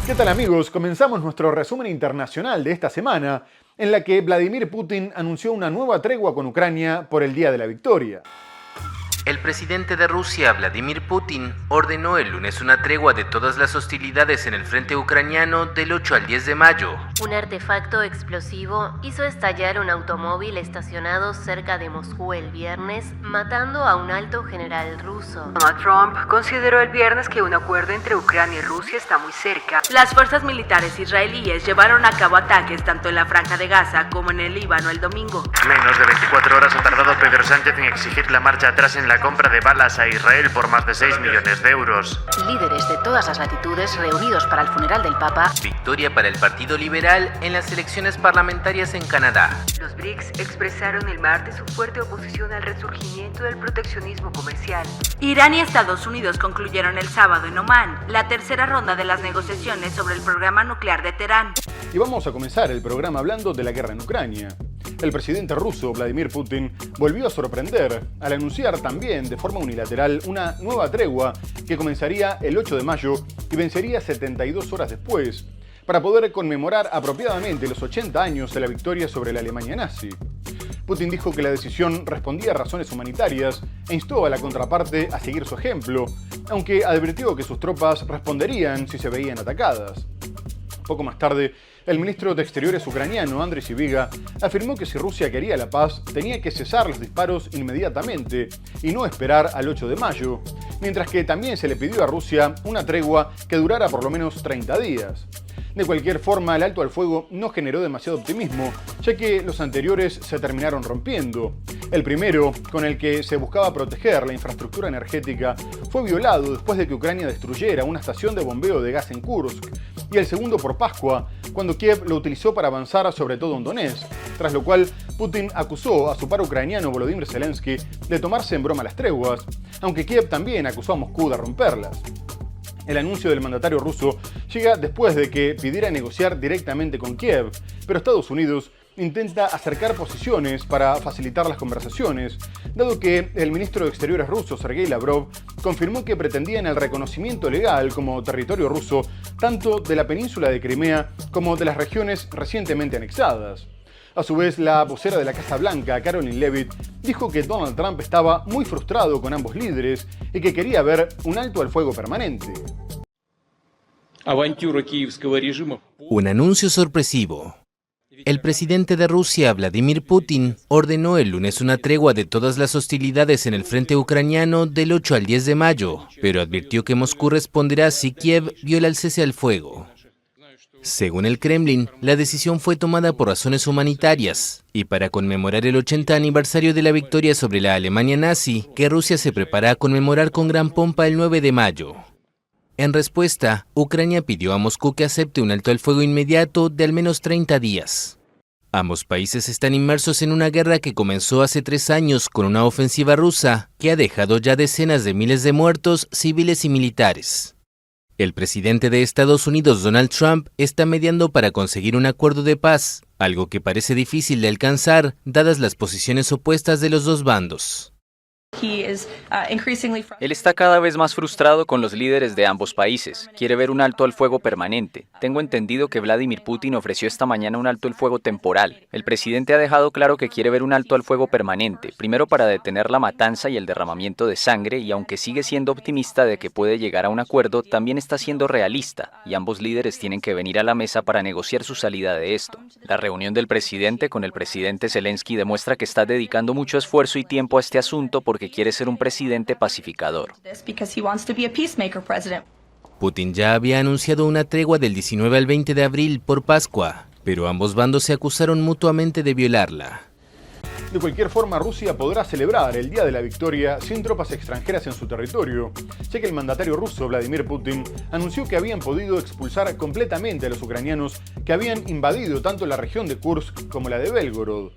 ¿Qué tal amigos? Comenzamos nuestro resumen internacional de esta semana, en la que Vladimir Putin anunció una nueva tregua con Ucrania por el Día de la Victoria. El presidente de Rusia, Vladimir Putin, ordenó el lunes una tregua de todas las hostilidades en el frente ucraniano del 8 al 10 de mayo. Un artefacto explosivo hizo estallar un automóvil estacionado cerca de Moscú el viernes, matando a un alto general ruso. Donald Trump consideró el viernes que un acuerdo entre Ucrania y Rusia está muy cerca. Las fuerzas militares israelíes llevaron a cabo ataques tanto en la Franja de Gaza como en el Líbano el domingo. Menos de 24 horas ha tardado Pedro Sánchez en exigir la marcha atrás en la compra de balas a Israel por más de 6 millones de euros. Líderes de todas las latitudes reunidos para el funeral del Papa. Victoria para el Partido Liberal en las elecciones parlamentarias en Canadá. Los BRICS expresaron el martes su fuerte oposición al resurgimiento del proteccionismo comercial. Irán y Estados Unidos concluyeron el sábado en Omán la tercera ronda de las negociaciones sobre el programa nuclear de Teherán. Y vamos a comenzar el programa hablando de la guerra en Ucrania. El presidente ruso, Vladimir Putin, volvió a sorprender al anunciar también de forma unilateral una nueva tregua que comenzaría el 8 de mayo y vencería 72 horas después, para poder conmemorar apropiadamente los 80 años de la victoria sobre la Alemania nazi. Putin dijo que la decisión respondía a razones humanitarias e instó a la contraparte a seguir su ejemplo, aunque advirtió que sus tropas responderían si se veían atacadas. Poco más tarde, el ministro de Exteriores ucraniano, Andriy Sybiga, afirmó que si Rusia quería la paz, tenía que cesar los disparos inmediatamente y no esperar al 8 de mayo, mientras que también se le pidió a Rusia una tregua que durara por lo menos 30 días. De cualquier forma, el alto al fuego no generó demasiado optimismo, ya que los anteriores se terminaron rompiendo. El primero, con el que se buscaba proteger la infraestructura energética, fue violado después de que Ucrania destruyera una estación de bombeo de gas en Kursk, y el segundo por Pascua, cuando Kiev lo utilizó para avanzar sobre todo en Donetsk, tras lo cual Putin acusó a su par ucraniano Volodymyr Zelensky de tomarse en broma las treguas, aunque Kiev también acusó a Moscú de romperlas. El anuncio del mandatario ruso llega después de que pidiera negociar directamente con Kiev, pero Estados Unidos intenta acercar posiciones para facilitar las conversaciones, dado que el ministro de Exteriores ruso, Sergei Lavrov, confirmó que pretendían el reconocimiento legal como territorio ruso tanto de la península de Crimea como de las regiones recientemente anexadas. A su vez, la vocera de la Casa Blanca, Caroline Leavitt, dijo que Donald Trump estaba muy frustrado con ambos líderes y que quería ver un alto al fuego permanente. Un anuncio sorpresivo. El presidente de Rusia, Vladimir Putin, ordenó el lunes una tregua de todas las hostilidades en el frente ucraniano del 8 al 10 de mayo, pero advirtió que Moscú responderá si Kiev viola el cese al fuego. Según el Kremlin, la decisión fue tomada por razones humanitarias y para conmemorar el 80 aniversario de la victoria sobre la Alemania nazi, que Rusia se prepara a conmemorar con gran pompa el 9 de mayo. En respuesta, Ucrania pidió a Moscú que acepte un alto al fuego inmediato de al menos 30 días. Ambos países están inmersos en una guerra que comenzó hace 3 años con una ofensiva rusa que ha dejado ya decenas de miles de muertos civiles y militares. El presidente de Estados Unidos, Donald Trump, está mediando para conseguir un acuerdo de paz, algo que parece difícil de alcanzar, dadas las posiciones opuestas de los dos bandos. Él está cada vez más frustrado con los líderes de ambos países. Quiere ver un alto al fuego permanente. Tengo entendido que Vladimir Putin ofreció esta mañana un alto al fuego temporal. El presidente ha dejado claro que quiere ver un alto al fuego permanente, primero para detener la matanza y el derramamiento de sangre, y aunque sigue siendo optimista de que puede llegar a un acuerdo, también está siendo realista, y ambos líderes tienen que venir a la mesa para negociar su salida de esto. La reunión del presidente con el presidente Zelensky demuestra que está dedicando mucho esfuerzo y tiempo a este asunto porque quiere ser un presidente pacificador. Putin ya había anunciado una tregua del 19 al 20 de abril por Pascua, pero ambos bandos se acusaron mutuamente de violarla. De cualquier forma, Rusia podrá celebrar el Día de la Victoria sin tropas extranjeras en su territorio, ya que el mandatario ruso, Vladimir Putin, anunció que habían podido expulsar completamente a los ucranianos que habían invadido tanto la región de Kursk como la de Belgorod.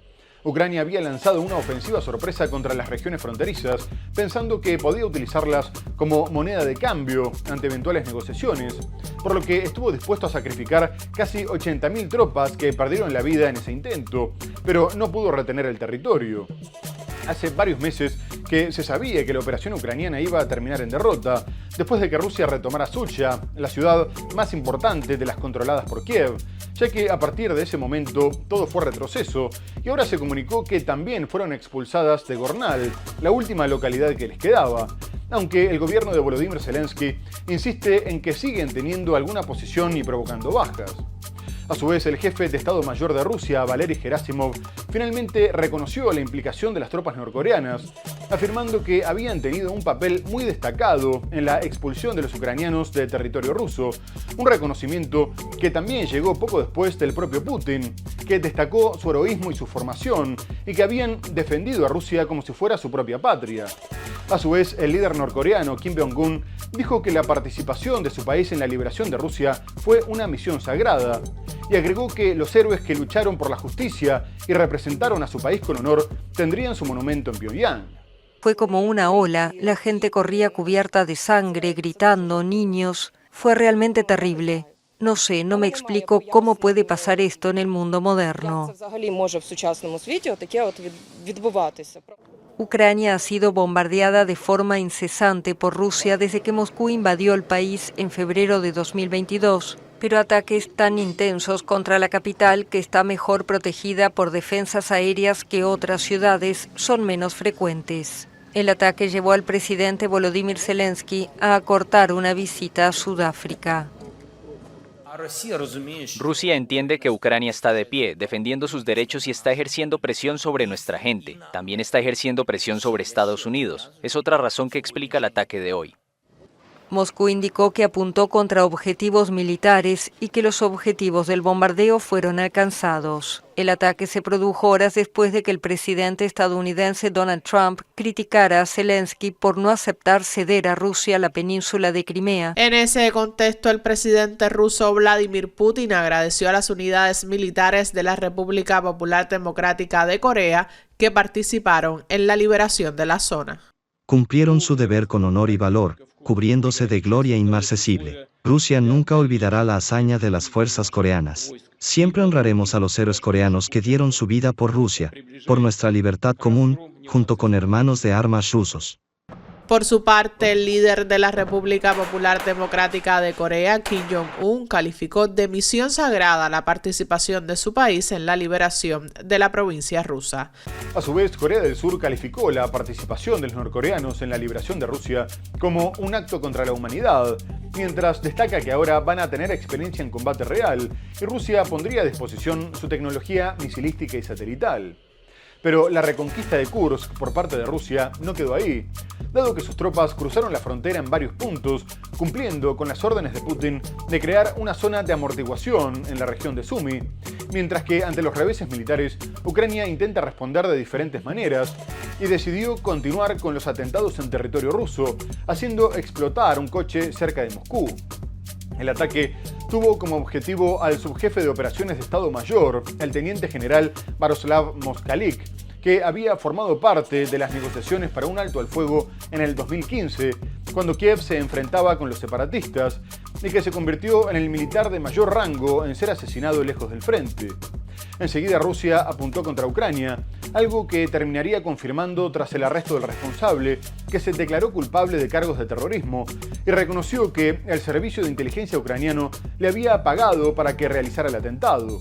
Ucrania había lanzado una ofensiva sorpresa contra las regiones fronterizas, pensando que podía utilizarlas como moneda de cambio ante eventuales negociaciones, por lo que estuvo dispuesto a sacrificar casi 80.000 tropas que perdieron la vida en ese intento, pero no pudo retener el territorio. Hace varios meses que se sabía que la operación ucraniana iba a terminar en derrota, después de que Rusia retomara Sucha, la ciudad más importante de las controladas por Kiev, ya que a partir de ese momento todo fue retroceso y ahora se comunicó que también fueron expulsadas de Gornal, la última localidad que les quedaba, aunque el gobierno de Volodymyr Zelensky insiste en que siguen teniendo alguna posición y provocando bajas. A su vez, el jefe de Estado Mayor de Rusia, Valery Gerasimov, finalmente reconoció la implicación de las tropas norcoreanas, afirmando que habían tenido un papel muy destacado en la expulsión de los ucranianos del territorio ruso, un reconocimiento que también llegó poco después del propio Putin, que destacó su heroísmo y su formación, y que habían defendido a Rusia como si fuera su propia patria. A su vez, el líder norcoreano Kim Jong-un dijo que la participación de su país en la liberación de Rusia fue una misión sagrada, y agregó que los héroes que lucharon por la justicia y representaron a su país con honor tendrían su monumento en Pyongyang. Fue como una ola, la gente corría cubierta de sangre, gritando, niños. Fue realmente terrible. No sé, no me explico cómo puede pasar esto en el mundo moderno. Ucrania ha sido bombardeada de forma incesante por Rusia desde que Moscú invadió el país en febrero de 2022, pero ataques tan intensos contra la capital, que está mejor protegida por defensas aéreas que otras ciudades, son menos frecuentes. El ataque llevó al presidente Volodymyr Zelensky a acortar una visita a Sudáfrica. Rusia entiende que Ucrania está de pie, defendiendo sus derechos y está ejerciendo presión sobre nuestra gente. También está ejerciendo presión sobre Estados Unidos. Es otra razón que explica el ataque de hoy. Moscú indicó que apuntó contra objetivos militares y que los objetivos del bombardeo fueron alcanzados. El ataque se produjo horas después de que el presidente estadounidense Donald Trump criticara a Zelensky por no aceptar ceder a Rusia la península de Crimea. En ese contexto, el presidente ruso Vladimir Putin agradeció a las unidades militares de la República Popular Democrática de Corea que participaron en la liberación de la zona. Cumplieron su deber con honor y valor, cubriéndose de gloria inmarcesible. Rusia nunca olvidará la hazaña de las fuerzas coreanas. Siempre honraremos a los héroes coreanos que dieron su vida por Rusia, por nuestra libertad común, junto con hermanos de armas rusos. Por su parte, el líder de la República Popular Democrática de Corea, Kim Jong-un, calificó de misión sagrada la participación de su país en la liberación de la provincia rusa. A su vez, Corea del Sur calificó la participación de los norcoreanos en la liberación de Rusia como un acto contra la humanidad, mientras destaca que ahora van a tener experiencia en combate real y Rusia pondría a disposición su tecnología misilística y satelital. Pero la reconquista de Kursk por parte de Rusia no quedó ahí, dado que sus tropas cruzaron la frontera en varios puntos, cumpliendo con las órdenes de Putin de crear una zona de amortiguación en la región de Sumy, mientras que ante los reveses militares, Ucrania intenta responder de diferentes maneras y decidió continuar con los atentados en territorio ruso, haciendo explotar un coche cerca de Moscú. El ataque tuvo como objetivo al subjefe de operaciones de Estado Mayor, el teniente general Varoslav Moskalik, que había formado parte de las negociaciones para un alto al fuego en el 2015, cuando Kiev se enfrentaba con los separatistas, y que se convirtió en el militar de mayor rango en ser asesinado lejos del frente. Enseguida Rusia apuntó contra Ucrania, algo que terminaría confirmando tras el arresto del responsable, que se declaró culpable de cargos de terrorismo y reconoció que el servicio de inteligencia ucraniano le había pagado para que realizara el atentado.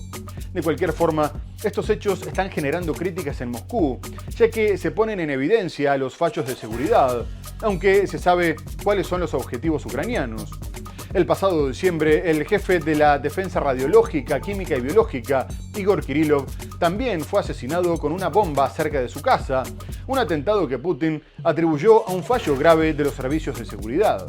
De cualquier forma, estos hechos están generando críticas en Moscú, ya que se ponen en evidencia los fallos de seguridad, aunque se sabe cuáles son los objetivos ucranianos. El pasado diciembre, el jefe de la defensa radiológica, química y biológica, Igor Kirillov, también fue asesinado con una bomba cerca de su casa, un atentado que Putin atribuyó a un fallo grave de los servicios de seguridad.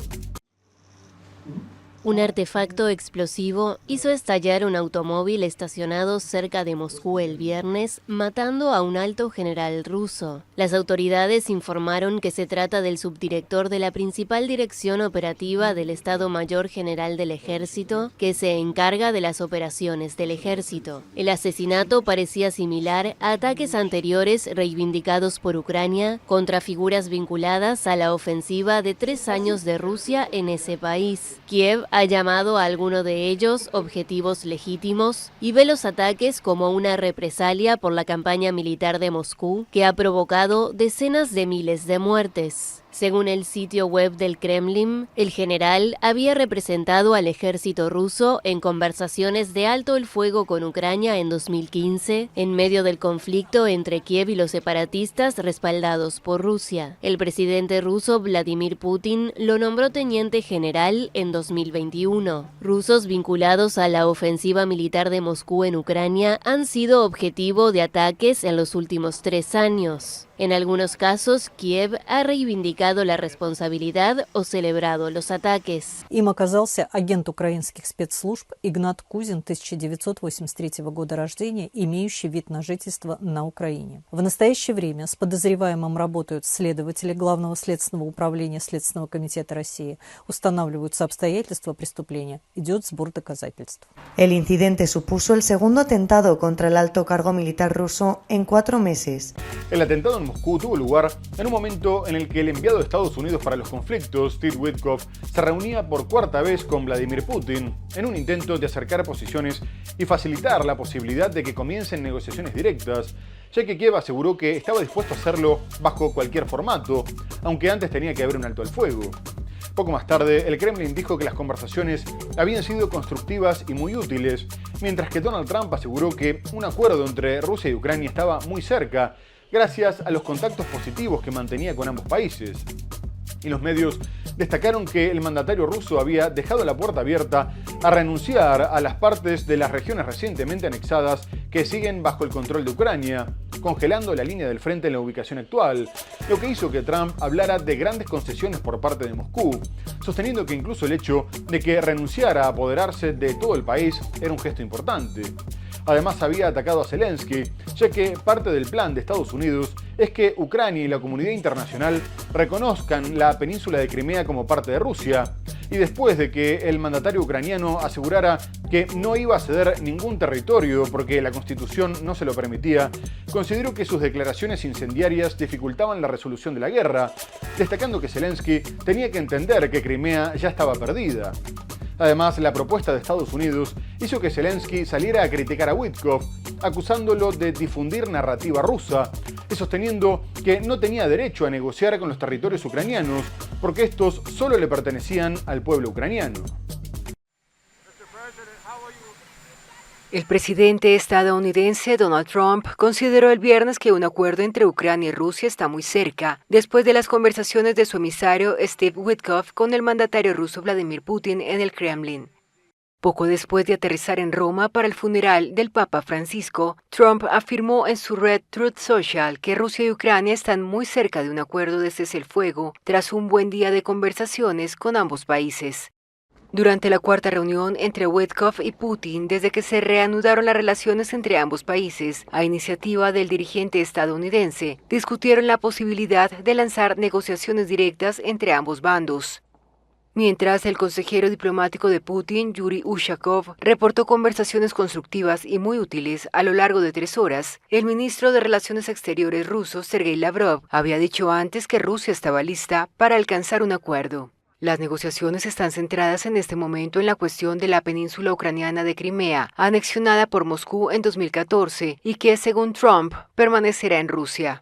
Un artefacto explosivo hizo estallar un automóvil estacionado cerca de Moscú el viernes, matando a un alto general ruso. Las autoridades informaron que se trata del subdirector de la principal dirección operativa del Estado Mayor General del Ejército, que se encarga de las operaciones del ejército. El asesinato parecía similar a ataques anteriores reivindicados por Ucrania contra figuras vinculadas a la ofensiva de 3 años de Rusia en ese país. Kiev Ha llamado a alguno de ellos objetivos legítimos y ve los ataques como una represalia por la campaña militar de Moscú, que ha provocado decenas de miles de muertes. Según el sitio web del Kremlin, el general había representado al ejército ruso en conversaciones de alto el fuego con Ucrania en 2015, en medio del conflicto entre Kiev y los separatistas respaldados por Rusia. El presidente ruso Vladimir Putin lo nombró teniente general en 2021. Rusos vinculados a la ofensiva militar de Moscú en Ucrania han sido objetivo de ataques en los últimos 3 años. En algunos casos, Kiev ha reivindicado la responsabilidad o celebrado los ataques. Им оказался агент украинских спецслужб Игнат Кузин, 1983 года рождения, имеющий вид на жительство на Украине. В настоящее время с подозреваемым работают следователи Главного следственного управления Следственного комитета России. Устанавливаются обстоятельства преступления. Идет сбор доказательств. El incidente supuso el segundo atentado contra el alto cargo militar ruso en 4 meses. El atentado en Moscú tuvo lugar en un momento en el que el enviado de Estados Unidos para los conflictos, Steve Witkoff, se reunía por 4ª vez con Vladimir Putin en un intento de acercar posiciones y facilitar la posibilidad de que comiencen negociaciones directas, ya que Kiev aseguró que estaba dispuesto a hacerlo bajo cualquier formato, aunque antes tenía que haber un alto al fuego. Poco más tarde, el Kremlin dijo que las conversaciones habían sido constructivas y muy útiles, mientras que Donald Trump aseguró que un acuerdo entre Rusia y Ucrania estaba muy cerca, gracias a los contactos positivos que mantenía con ambos países. Y los medios destacaron que el mandatario ruso había dejado la puerta abierta a renunciar a las partes de las regiones recientemente anexadas que siguen bajo el control de Ucrania, congelando la línea del frente en la ubicación actual, lo que hizo que Trump hablara de grandes concesiones por parte de Moscú, sosteniendo que incluso el hecho de que renunciara a apoderarse de todo el país era un gesto importante. Además, había atacado a Zelensky, ya que parte del plan de Estados Unidos es que Ucrania y la comunidad internacional reconozcan la península de Crimea como parte de Rusia, y después de que el mandatario ucraniano asegurara que no iba a ceder ningún territorio porque la Constitución no se lo permitía, consideró que sus declaraciones incendiarias dificultaban la resolución de la guerra, destacando que Zelensky tenía que entender que Crimea ya estaba perdida. Además, la propuesta de Estados Unidos hizo que Zelensky saliera a criticar a Witkoff, acusándolo de difundir narrativa rusa y sosteniendo que no tenía derecho a negociar con los territorios ucranianos porque estos solo le pertenecían al pueblo ucraniano. El presidente estadounidense Donald Trump consideró el viernes que un acuerdo entre Ucrania y Rusia está muy cerca, después de las conversaciones de su emisario Steve Witkoff con el mandatario ruso Vladimir Putin en el Kremlin. Poco después de aterrizar en Roma para el funeral del Papa Francisco, Trump afirmó en su red Truth Social que Rusia y Ucrania están muy cerca de un acuerdo de cese el fuego tras un buen día de conversaciones con ambos países. Durante la 4ª reunión entre Witkoff y Putin, desde que se reanudaron las relaciones entre ambos países, a iniciativa del dirigente estadounidense, discutieron la posibilidad de lanzar negociaciones directas entre ambos bandos. Mientras, el consejero diplomático de Putin, Yuri Ushakov, reportó conversaciones constructivas y muy útiles a lo largo de 3 horas, el ministro de Relaciones Exteriores ruso, Sergei Lavrov, había dicho antes que Rusia estaba lista para alcanzar un acuerdo. Las negociaciones están centradas en este momento en la cuestión de la península ucraniana de Crimea, anexionada por Moscú en 2014 y que, según Trump, permanecerá en Rusia.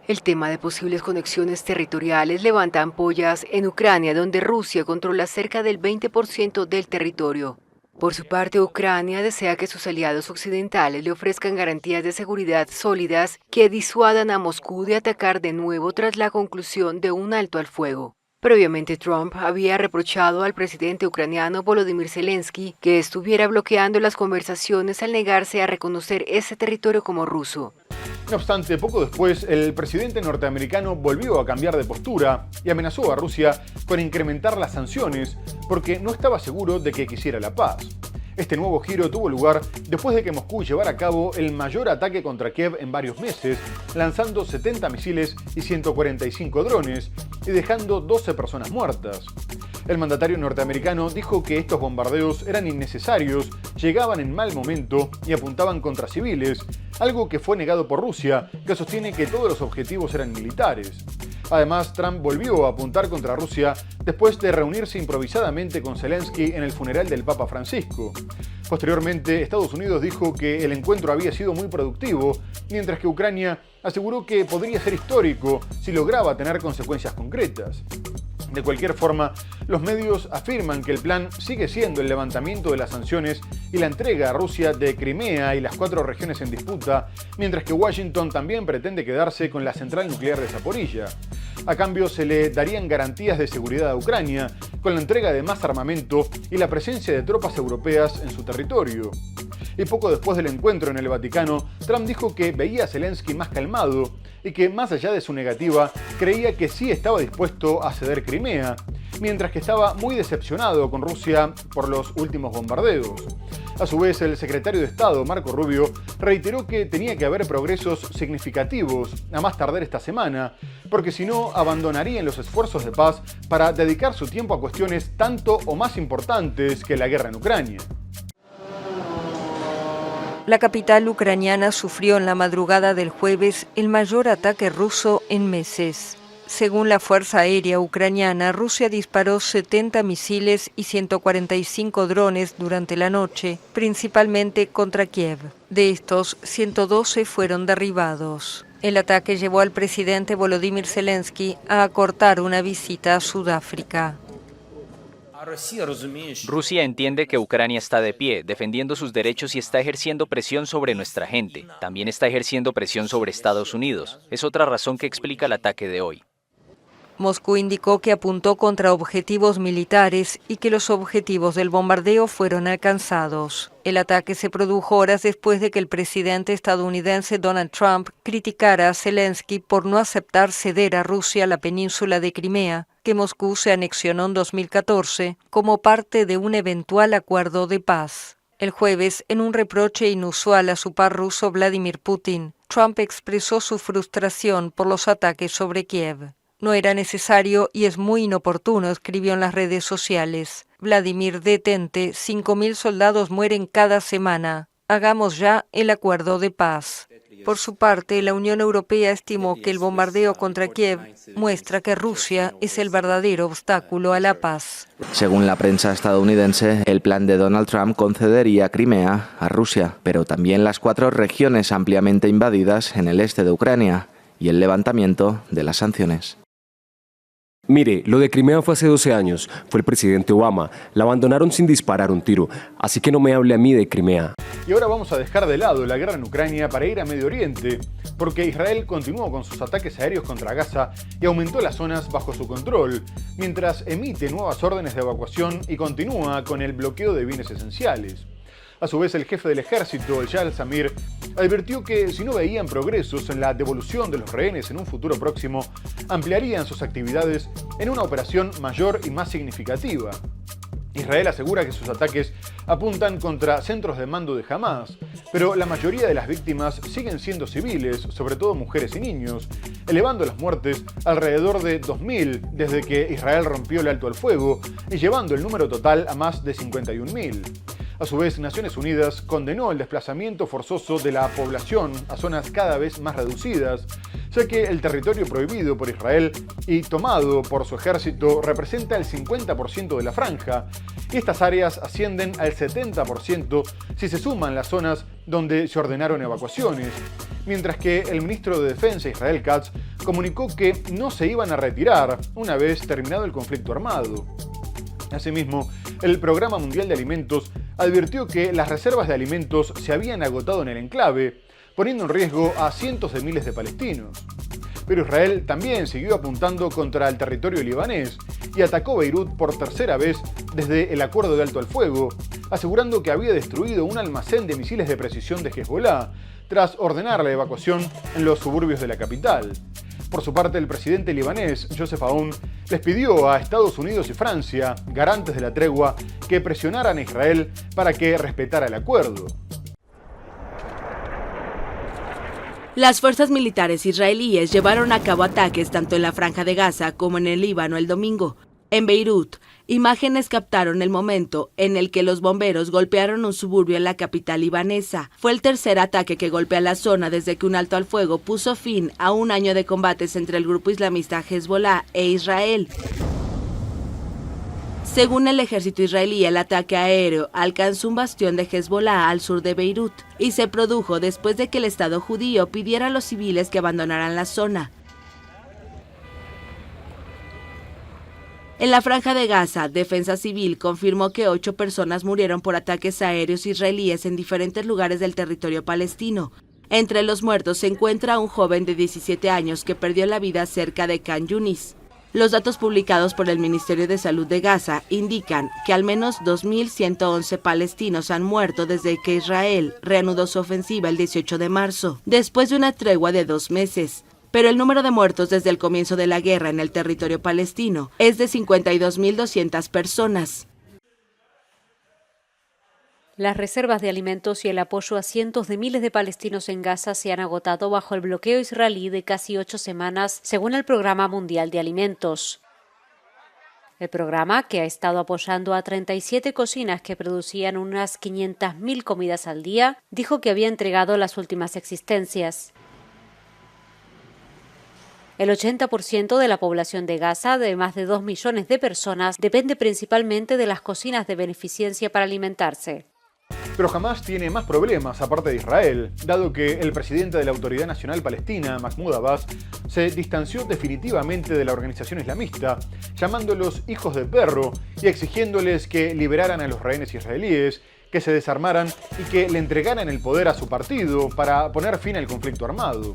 El tema de posibles conexiones territoriales levanta ampollas en Ucrania, donde Rusia controla cerca del 20% del territorio. Por su parte, Ucrania desea que sus aliados occidentales le ofrezcan garantías de seguridad sólidas que disuadan a Moscú de atacar de nuevo tras la conclusión de un alto al fuego. Previamente, Trump había reprochado al presidente ucraniano Volodymyr Zelensky que estuviera bloqueando las conversaciones al negarse a reconocer ese territorio como ruso. No obstante, poco después, el presidente norteamericano volvió a cambiar de postura y amenazó a Rusia con incrementar las sanciones porque no estaba seguro de que quisiera la paz. Este nuevo giro tuvo lugar después de que Moscú llevara a cabo el mayor ataque contra Kiev en varios meses, lanzando 70 misiles y 145 drones y dejando 12 personas muertas. El mandatario norteamericano dijo que estos bombardeos eran innecesarios, llegaban en mal momento y apuntaban contra civiles, algo que fue negado por Rusia, que sostiene que todos los objetivos eran militares. Además, Trump volvió a apuntar contra Rusia después de reunirse improvisadamente con Zelensky en el funeral del Papa Francisco. Posteriormente, Estados Unidos dijo que el encuentro había sido muy productivo, mientras que Ucrania aseguró que podría ser histórico si lograba tener consecuencias concretas. De cualquier forma, los medios afirman que el plan sigue siendo el levantamiento de las sanciones y la entrega a Rusia de Crimea y las 4 regiones en disputa, mientras que Washington también pretende quedarse con la central nuclear de Zaporilla. A cambio, se le darían garantías de seguridad a Ucrania, con la entrega de más armamento y la presencia de tropas europeas en su territorio. Y poco después del encuentro en el Vaticano, Trump dijo que veía a Zelensky más calmado y que, más allá de su negativa, creía que sí estaba dispuesto a ceder Crimea, mientras que estaba muy decepcionado con Rusia por los últimos bombardeos. A su vez, el secretario de Estado, Marco Rubio, reiteró que tenía que haber progresos significativos a más tardar esta semana, porque si no, abandonarían los esfuerzos de paz para dedicar su tiempo a cuestiones tanto o más importantes que la guerra en Ucrania. La capital ucraniana sufrió en la madrugada del jueves el mayor ataque ruso en meses. Según la Fuerza Aérea Ucraniana, Rusia disparó 70 misiles y 145 drones durante la noche, principalmente contra Kiev. De estos, 112 fueron derribados. El ataque llevó al presidente Volodymyr Zelensky a acortar una visita a Sudáfrica. Rusia entiende que Ucrania está de pie, defendiendo sus derechos y está ejerciendo presión sobre nuestra gente. También está ejerciendo presión sobre Estados Unidos. Es otra razón que explica el ataque de hoy. Moscú indicó que apuntó contra objetivos militares y que los objetivos del bombardeo fueron alcanzados. El ataque se produjo horas después de que el presidente estadounidense Donald Trump criticara a Zelensky por no aceptar ceder a Rusia la península de Crimea, que Moscú se anexionó en 2014 como parte de un eventual acuerdo de paz. El jueves, en un reproche inusual a su par ruso Vladimir Putin, Trump expresó su frustración por los ataques sobre Kiev. No era necesario y es muy inoportuno, escribió en las redes sociales. Vladimir, detente, 5.000 soldados mueren cada semana. Hagamos ya el acuerdo de paz. Por su parte, la Unión Europea estimó que el bombardeo contra Kiev muestra que Rusia es el verdadero obstáculo a la paz. Según la prensa estadounidense, el plan de Donald Trump concedería Crimea a Rusia, pero también las 4 regiones ampliamente invadidas en el este de Ucrania y el levantamiento de las sanciones. Mire, lo de Crimea fue hace 12 años, fue el presidente Obama, la abandonaron sin disparar un tiro, así que no me hable a mí de Crimea. Y ahora vamos a dejar de lado la guerra en Ucrania para ir a Medio Oriente, porque Israel continuó con sus ataques aéreos contra Gaza y aumentó las zonas bajo su control, mientras emite nuevas órdenes de evacuación y continúa con el bloqueo de bienes esenciales. A su vez, el jefe del ejército, el Shah al-Samir, advirtió que si no veían progresos en la devolución de los rehenes en un futuro próximo, ampliarían sus actividades en una operación mayor y más significativa. Israel asegura que sus ataques apuntan contra centros de mando de Hamás, pero la mayoría de las víctimas siguen siendo civiles, sobre todo mujeres y niños, elevando las muertes alrededor de 2.000 desde que Israel rompió el alto al fuego y llevando el número total a más de 51.000. A su vez, Naciones Unidas condenó el desplazamiento forzoso de la población a zonas cada vez más reducidas, ya que el territorio prohibido por Israel y tomado por su ejército representa el 50% de la franja, y estas áreas ascienden al 70% si se suman las zonas donde se ordenaron evacuaciones, mientras que el ministro de Defensa, Israel Katz, comunicó que no se iban a retirar una vez terminado el conflicto armado. Asimismo, el Programa Mundial de Alimentos advirtió que las reservas de alimentos se habían agotado en el enclave, poniendo en riesgo a cientos de miles de palestinos. Pero Israel también siguió apuntando contra el territorio libanés y atacó Beirut por tercera vez desde el acuerdo de alto al fuego, asegurando que había destruido un almacén de misiles de precisión de Hezbollah, tras ordenar la evacuación en los suburbios de la capital. Por su parte, el presidente libanés, Joseph Aoun, les pidió a Estados Unidos y Francia, garantes de la tregua, que presionaran a Israel para que respetara el acuerdo. Las fuerzas militares israelíes llevaron a cabo ataques tanto en la Franja de Gaza como en el Líbano el domingo. En Beirut, imágenes captaron el momento en el que los bomberos golpearon un suburbio en la capital libanesa. Fue el tercer ataque que golpea la zona desde que un alto al fuego puso fin a un año de combates entre el grupo islamista Hezbollah e Israel. Según el ejército israelí, el ataque aéreo alcanzó un bastión de Hezbollah al sur de Beirut y se produjo después de que el Estado judío pidiera a los civiles que abandonaran la zona. En la Franja de Gaza, Defensa Civil confirmó que 8 personas murieron por ataques aéreos israelíes en diferentes lugares del territorio palestino. Entre los muertos se encuentra un joven de 17 años que perdió la vida cerca de Khan Yunis. Los datos publicados por el Ministerio de Salud de Gaza indican que al menos 2.111 palestinos han muerto desde que Israel reanudó su ofensiva el 18 de marzo, después de una tregua de 2 meses. Pero el número de muertos desde el comienzo de la guerra en el territorio palestino es de 52.200 personas. Las reservas de alimentos y el apoyo a cientos de miles de palestinos en Gaza se han agotado bajo el bloqueo israelí de casi 8 semanas, según el Programa Mundial de Alimentos. El programa, que ha estado apoyando a 37 cocinas que producían unas 500.000 comidas al día, dijo que había entregado las últimas existencias. El 80% de la población de Gaza, de más de 2 millones de personas, depende principalmente de las cocinas de beneficencia para alimentarse. Pero Hamás tiene más problemas aparte de Israel, dado que el presidente de la Autoridad Nacional Palestina, Mahmoud Abbas, se distanció definitivamente de la organización islamista, llamándolos hijos de perro y exigiéndoles que liberaran a los rehenes israelíes, que se desarmaran y que le entregaran el poder a su partido para poner fin al conflicto armado.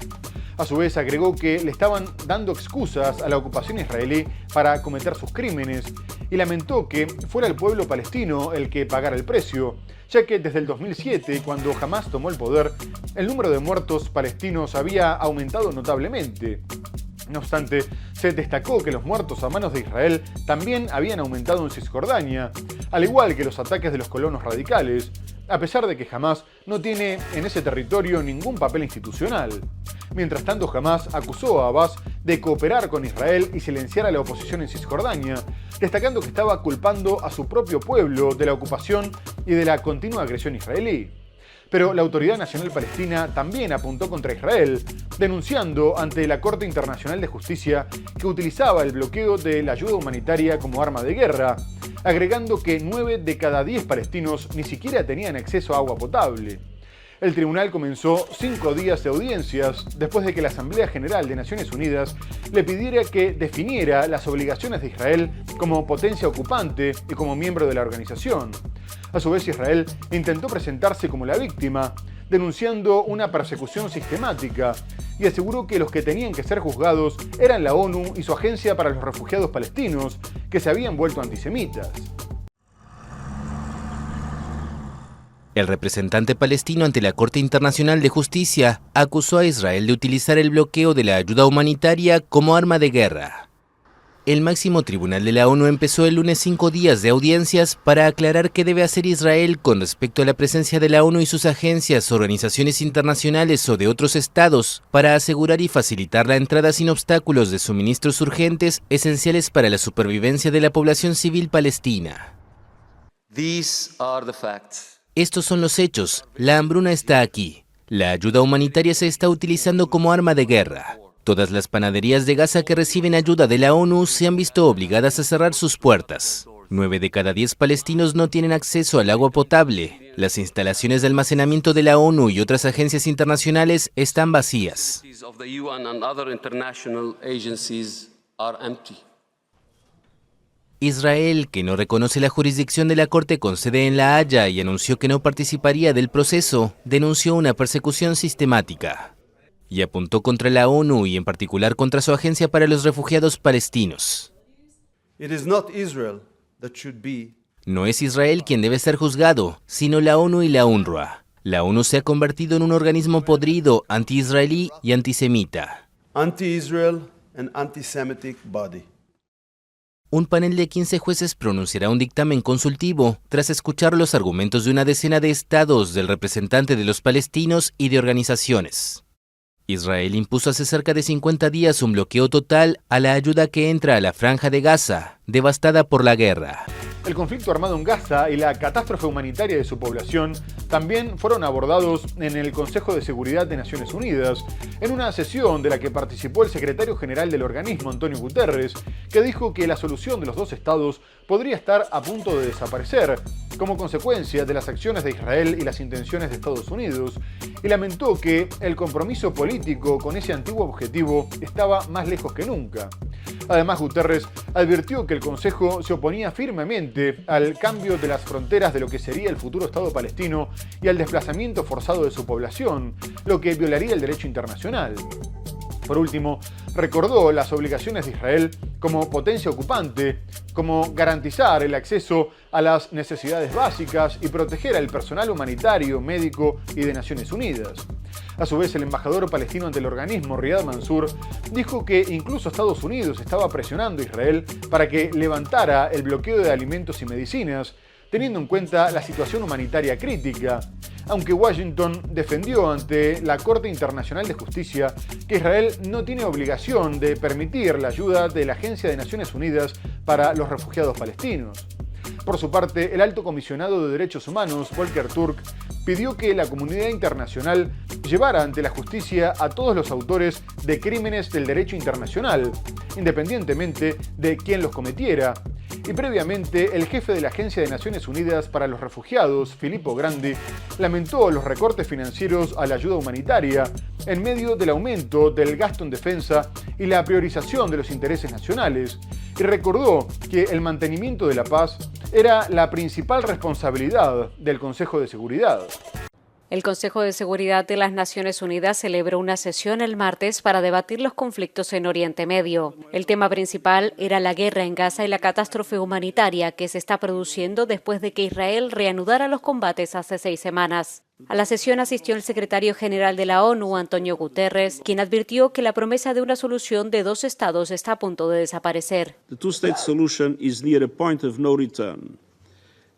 A su vez agregó que le estaban dando excusas a la ocupación israelí para cometer sus crímenes y lamentó que fuera el pueblo palestino el que pagara el precio, ya que desde el 2007, cuando Hamás tomó el poder, el número de muertos palestinos había aumentado notablemente. No obstante, se destacó que los muertos a manos de Israel también habían aumentado en Cisjordania, al igual que los ataques de los colonos radicales, a pesar de que Hamás no tiene en ese territorio ningún papel institucional. Mientras tanto, Hamás acusó a Abbas de cooperar con Israel y silenciar a la oposición en Cisjordania, destacando que estaba culpando a su propio pueblo de la ocupación y de la continua agresión israelí. Pero la Autoridad Nacional Palestina también apuntó contra Israel, denunciando ante la Corte Internacional de Justicia que utilizaba el bloqueo de la ayuda humanitaria como arma de guerra, agregando que 9 de cada 10 palestinos ni siquiera tenían acceso a agua potable. El tribunal comenzó 5 días de audiencias después de que la Asamblea General de Naciones Unidas le pidiera que definiera las obligaciones de Israel como potencia ocupante y como miembro de la organización. A su vez, Israel intentó presentarse como la víctima, denunciando una persecución sistemática, y aseguró que los que tenían que ser juzgados eran la ONU y su Agencia para los Refugiados Palestinos, que se habían vuelto antisemitas. El representante palestino ante la Corte Internacional de Justicia acusó a Israel de utilizar el bloqueo de la ayuda humanitaria como arma de guerra. El máximo tribunal de la ONU empezó el lunes 5 días de audiencias para aclarar qué debe hacer Israel con respecto a la presencia de la ONU y sus agencias, organizaciones internacionales o de otros estados para asegurar y facilitar la entrada sin obstáculos de suministros urgentes esenciales para la supervivencia de la población civil palestina. These are the facts. Estos son los hechos. La hambruna está aquí. La ayuda humanitaria se está utilizando como arma de guerra. Todas las panaderías de Gaza que reciben ayuda de la ONU se han visto obligadas a cerrar sus puertas. 9 de cada 10 palestinos no tienen acceso al agua potable. Las instalaciones de almacenamiento de la ONU y otras agencias internacionales están vacías. Israel, que no reconoce la jurisdicción de la Corte con sede en La Haya y anunció que no participaría del proceso, denunció una persecución sistemática y apuntó contra la ONU y en particular contra su Agencia para los Refugiados Palestinos. No es Israel quien debe ser juzgado, sino la ONU y la UNRWA. La ONU se ha convertido en un organismo podrido, anti-israelí y antisemita. Anti-Israel and anti-Semitic body. Un panel de 15 jueces pronunciará un dictamen consultivo tras escuchar los argumentos de una decena de estados, del representante de los palestinos y de organizaciones. Israel impuso hace cerca de 50 días un bloqueo total a la ayuda que entra a la Franja de Gaza, devastada por la guerra. El conflicto armado en Gaza y la catástrofe humanitaria de su población también fueron abordados en el Consejo de Seguridad de Naciones Unidas, en una sesión de la que participó el secretario general del organismo, Antonio Guterres, que dijo que la solución de los dos estados podría estar a punto de desaparecer como consecuencia de las acciones de Israel y las intenciones de Estados Unidos, y lamentó que el compromiso político con ese antiguo objetivo estaba más lejos que nunca. Además, Guterres advirtió que el Consejo se oponía firmemente al cambio de las fronteras de lo que sería el futuro Estado palestino y al desplazamiento forzado de su población, lo que violaría el derecho internacional. Por último, recordó las obligaciones de Israel como potencia ocupante, como garantizar el acceso a las necesidades básicas y proteger al personal humanitario, médico y de Naciones Unidas. A su vez, el embajador palestino ante el organismo, Riyad Mansour, dijo que incluso Estados Unidos estaba presionando a Israel para que levantara el bloqueo de alimentos y medicinas, teniendo en cuenta la situación humanitaria crítica, aunque Washington defendió ante la Corte Internacional de Justicia que Israel no tiene obligación de permitir la ayuda de la Agencia de Naciones Unidas para los refugiados palestinos. Por su parte, el alto comisionado de Derechos Humanos, Volker Turk, pidió que la comunidad internacional llevara ante la justicia a todos los autores de crímenes del derecho internacional, independientemente de quién los cometiera. Y previamente, el jefe de la Agencia de Naciones Unidas para los Refugiados, Filippo Grandi, lamentó los recortes financieros a la ayuda humanitaria en medio del aumento del gasto en defensa y la priorización de los intereses nacionales, y recordó que el mantenimiento de la paz era la principal responsabilidad del Consejo de Seguridad. El Consejo de Seguridad de las Naciones Unidas celebró una sesión el martes para debatir los conflictos en Oriente Medio. El tema principal era la guerra en Gaza y la catástrofe humanitaria que se está produciendo después de que Israel reanudara los combates hace 6 semanas. A la sesión asistió el secretario general de la ONU, Antonio Guterres, quien advirtió que la promesa de una solución de 2 estados está a punto de desaparecer. The two-state solution is near a point of no return.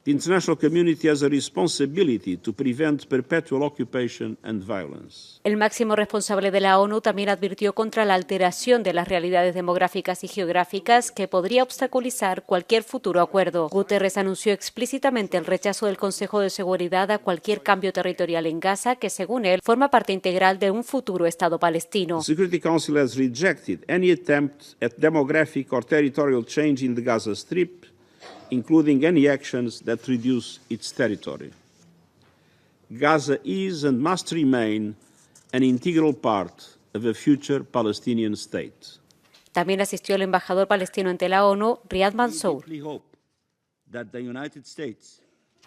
The international community has a responsibility to prevent perpetual occupation and violence. El máximo responsable de la ONU también advirtió contra la alteración de las realidades demográficas y geográficas que podría obstaculizar cualquier futuro acuerdo. Guterres anunció explícitamente el rechazo del Consejo de Seguridad a cualquier cambio territorial en Gaza que, según él, forma parte integral de un futuro Estado palestino. The Security Council has rejected any attempt at demographic or territorial change in the Gaza Strip, including any actions that reduce its territory. Gaza is and must remain an integral part of a future Palestinian state. También asistió el embajador palestino ante la ONU, Riyad Mansour.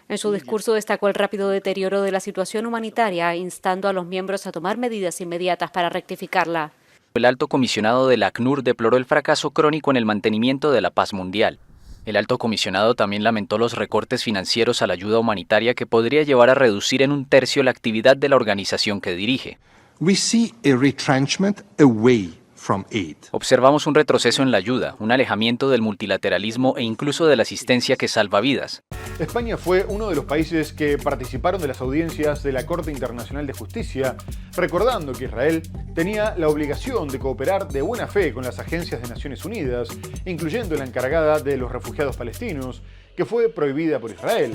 En su discurso destacó el rápido deterioro de la situación humanitaria, instando a los miembros a tomar medidas inmediatas para rectificarla. El alto comisionado del ACNUR deploró el fracaso crónico en el mantenimiento de la paz mundial. El alto comisionado también lamentó los recortes financieros a la ayuda humanitaria que podría llevar a reducir en 1/3 la actividad de la organización que dirige. We see a retrenchment away from aid. Observamos un retroceso en la ayuda, un alejamiento del multilateralismo e incluso de la asistencia que salva vidas. España fue uno de los países que participaron de las audiencias de la Corte Internacional de Justicia, recordando que Israel tenía la obligación de cooperar de buena fe con las agencias de Naciones Unidas, incluyendo la encargada de los refugiados palestinos, que fue prohibida por Israel.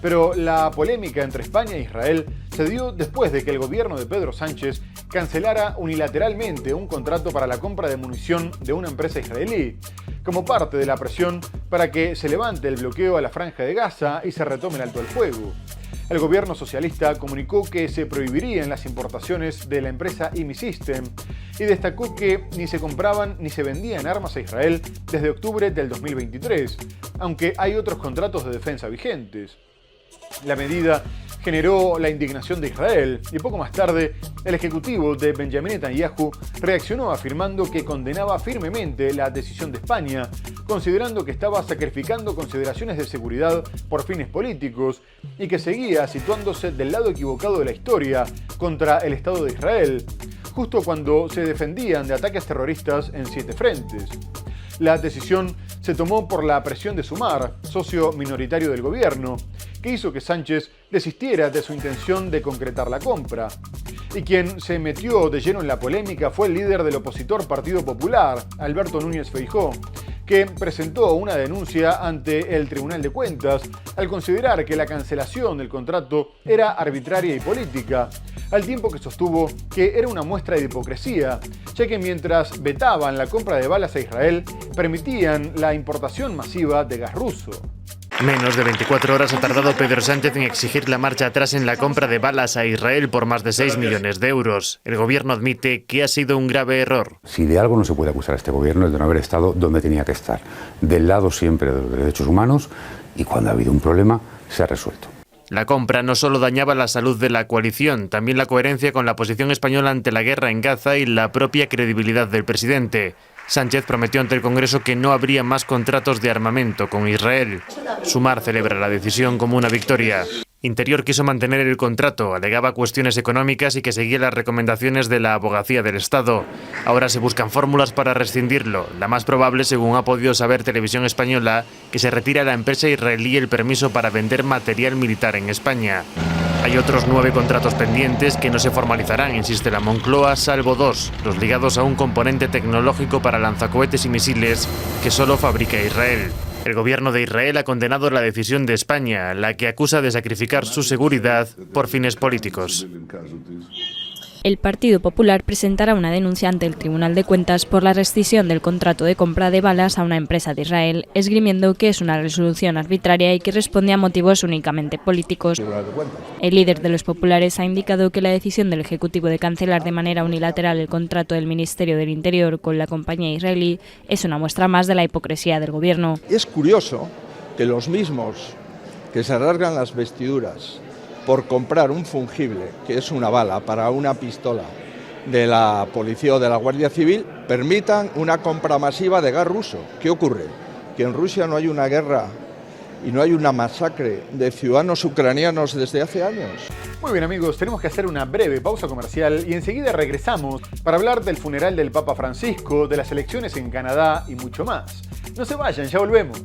Pero la polémica entre España e Israel se dio después de que el gobierno de Pedro Sánchez cancelara unilateralmente un contrato para la compra de munición de una empresa israelí, como parte de la presión para que se levante el bloqueo a la Franja de Gaza y se retome el alto el fuego. El gobierno socialista comunicó que se prohibirían las importaciones de la empresa IMI System y destacó que ni se compraban ni se vendían armas a Israel desde octubre del 2023, aunque hay otros contratos de defensa vigentes. La medida generó la indignación de Israel y poco más tarde el ejecutivo de Benjamin Netanyahu reaccionó afirmando que condenaba firmemente la decisión de España, considerando que estaba sacrificando consideraciones de seguridad por fines políticos y que seguía situándose del lado equivocado de la historia contra el Estado de Israel, justo cuando se defendían de ataques terroristas en 7 frentes. La decisión se tomó por la presión de Sumar, socio minoritario del gobierno, que hizo que Sánchez desistiera de su intención de concretar la compra. Y quien se metió de lleno en la polémica fue el líder del opositor Partido Popular, Alberto Núñez Feijóo, que presentó una denuncia ante el Tribunal de Cuentas al considerar que la cancelación del contrato era arbitraria y política, al tiempo que sostuvo que era una muestra de hipocresía, ya que mientras vetaban la compra de balas a Israel, permitían la importación masiva de gas ruso. Menos de 24 horas ha tardado Pedro Sánchez en exigir la marcha atrás en la compra de balas a Israel por más de 6 millones de euros. El gobierno admite que ha sido un grave error. Si de algo no se puede acusar a este gobierno es de no haber estado donde tenía que estar, del lado siempre de los derechos humanos, y cuando ha habido un problema se ha resuelto. La compra no solo dañaba la salud de la coalición, también la coherencia con la posición española ante la guerra en Gaza y la propia credibilidad del presidente. Sánchez prometió ante el Congreso que no habría más contratos de armamento con Israel. Sumar celebra la decisión como una victoria. Interior quiso mantener el contrato, alegaba cuestiones económicas y que seguía las recomendaciones de la Abogacía del Estado. Ahora se buscan fórmulas para rescindirlo. La más probable, según ha podido saber Televisión Española, que se retire a la empresa israelí el permiso para vender material militar en España. Hay otros 9 contratos pendientes que no se formalizarán, insiste la Moncloa, salvo 2, los ligados a un componente tecnológico para lanzacohetes y misiles que solo fabrica Israel. El gobierno de Israel ha condenado la decisión de España, la que acusa de sacrificar su seguridad por fines políticos. El Partido Popular presentará una denuncia ante el Tribunal de Cuentas por la rescisión del contrato de compra de balas a una empresa de Israel, esgrimiendo que es una resolución arbitraria y que responde a motivos únicamente políticos. El líder de los populares ha indicado que la decisión del Ejecutivo de cancelar de manera unilateral el contrato del Ministerio del Interior con la compañía israelí es una muestra más de la hipocresía del gobierno. Es curioso que los mismos que se rasgan las vestiduras por comprar un fungible, que es una bala, para una pistola de la policía o de la Guardia Civil, permitan una compra masiva de gas ruso. ¿Qué ocurre? Que en Rusia no hay una guerra y no hay una masacre de ciudadanos ucranianos desde hace años. Muy bien amigos, tenemos que hacer una breve pausa comercial y enseguida regresamos para hablar del funeral del Papa Francisco, de las elecciones en Canadá y mucho más. No se vayan, ya volvemos.